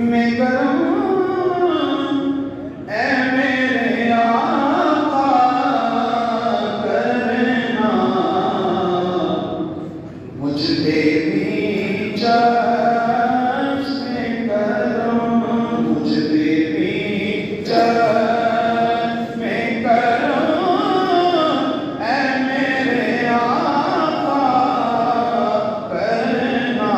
मैं करूं ऐ मेरे आका करना मुझ पे भी चढ़ मैं करूं मुझ पे भी चढ़ मैं करूं ऐ मेरे आका करना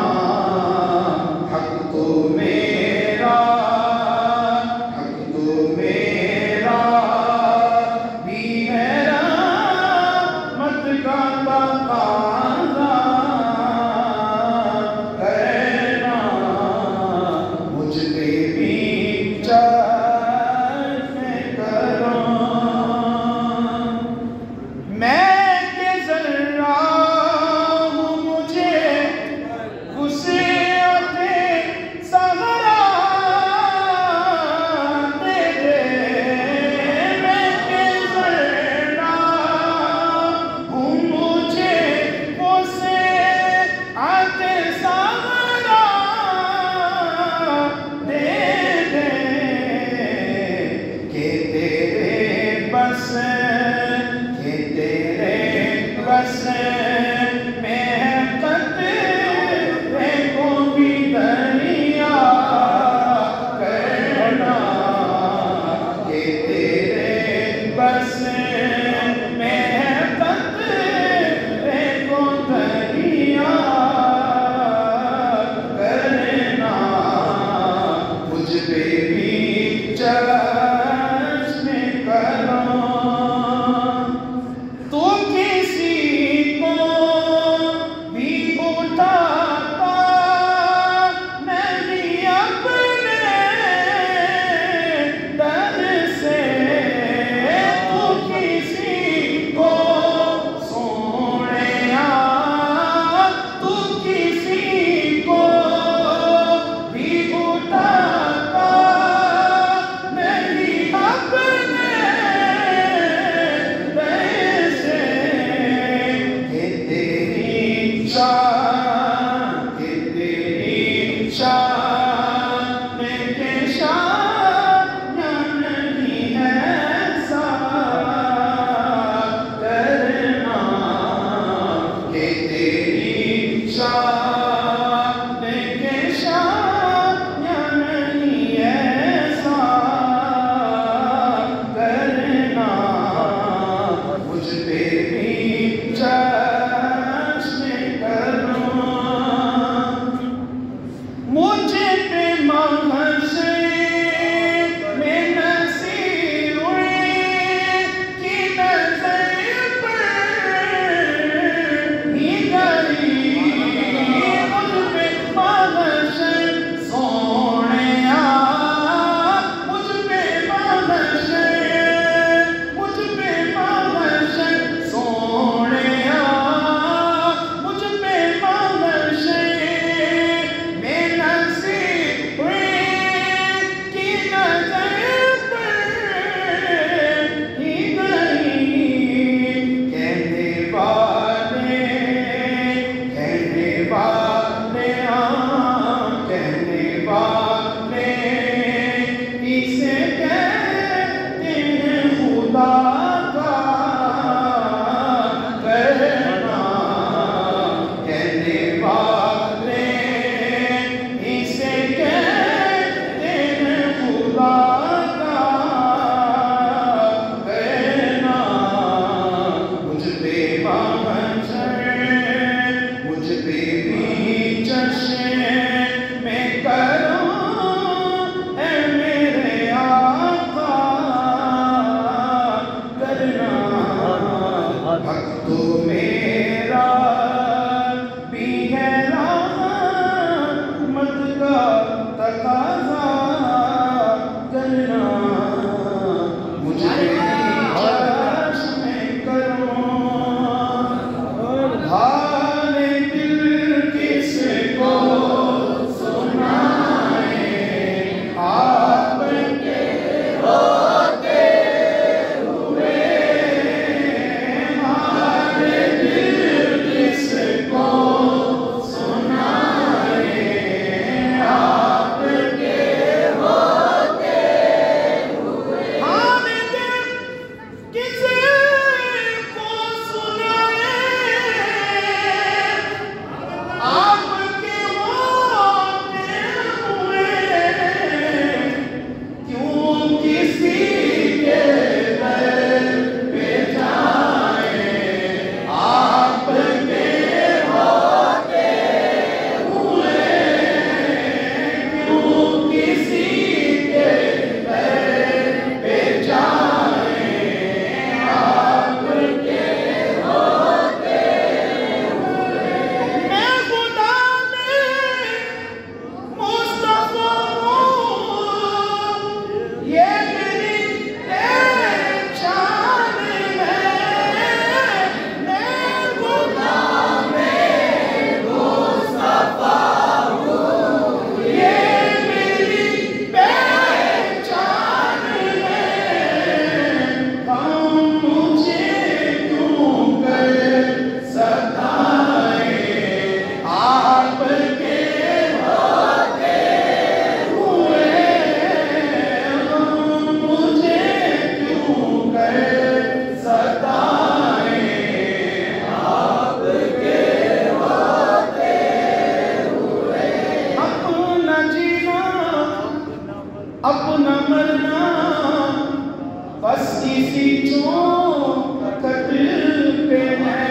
अपना मरना बस इसी चौखट पे है,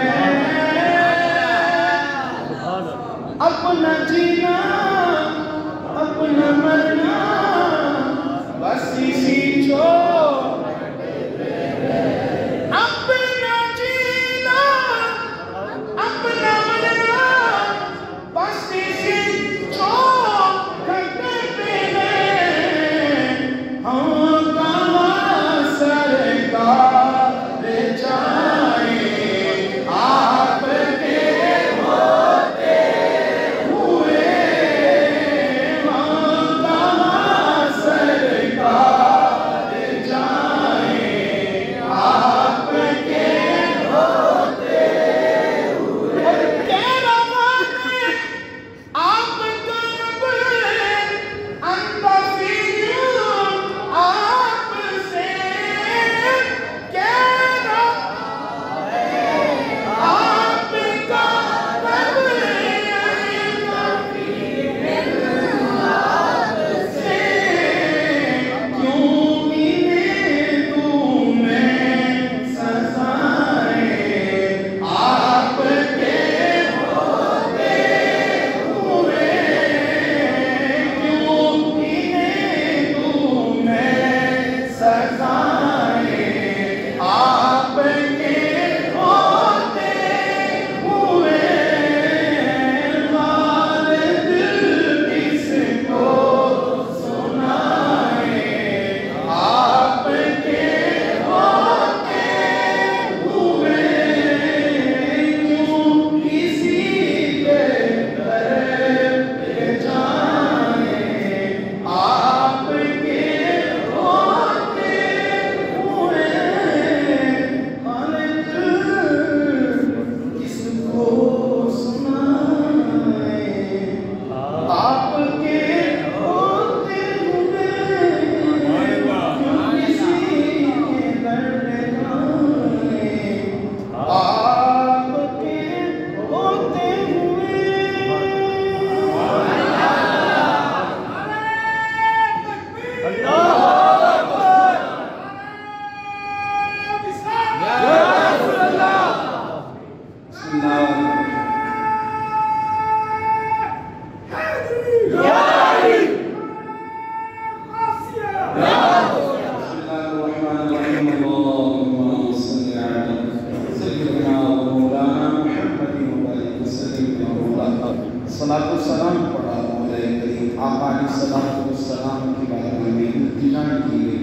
अपना जीना अपना मरना बस इसी चौखट पे है, अपना जीना अपना मरना बस इसी चौखट पे है। हम कहाँ सरकार जाए आपके होते हुए, हम कहाँ सरकार जाए आपके होते हुए। तेरा वादे आप कर्ब अंतफिर आपसे, कहना आपका कर्ब आपसे, क्यों मिले तुम्हें सजाएं आपके होते हुए, क्यों मिले तुम्हें सजाएं आपके होते हुए। वालिद किसको सुनाए आपके होते हुए, क्यों किसी के घर पे जाए आपके होते हुए। वालिद किसको सुनाए आपके होते हुए, क्यों किसी के दर्द जाए आपके होते हुए। सलाम पढ़ा मौला करीम आका अलैहिस्सलाम की बारगाह में इल्तिजा की गई,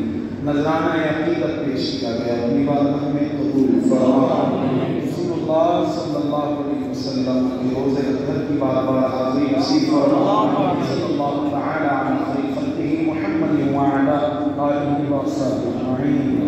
नजराना अकीदत पेश किया गया, अपनी बारगाह में कबूल फरमा। रसूलुल्लाह सल्लल्लाहु अलैहि वसल्लम की रोज़े अज़हर की बार-बार हाज़िरी नसीब फरमा। सल्लल्लाहु तआला अला खैरि खल्क़िही मुहम्मद व अला आलिहि व अस्हाबिही अजमईन।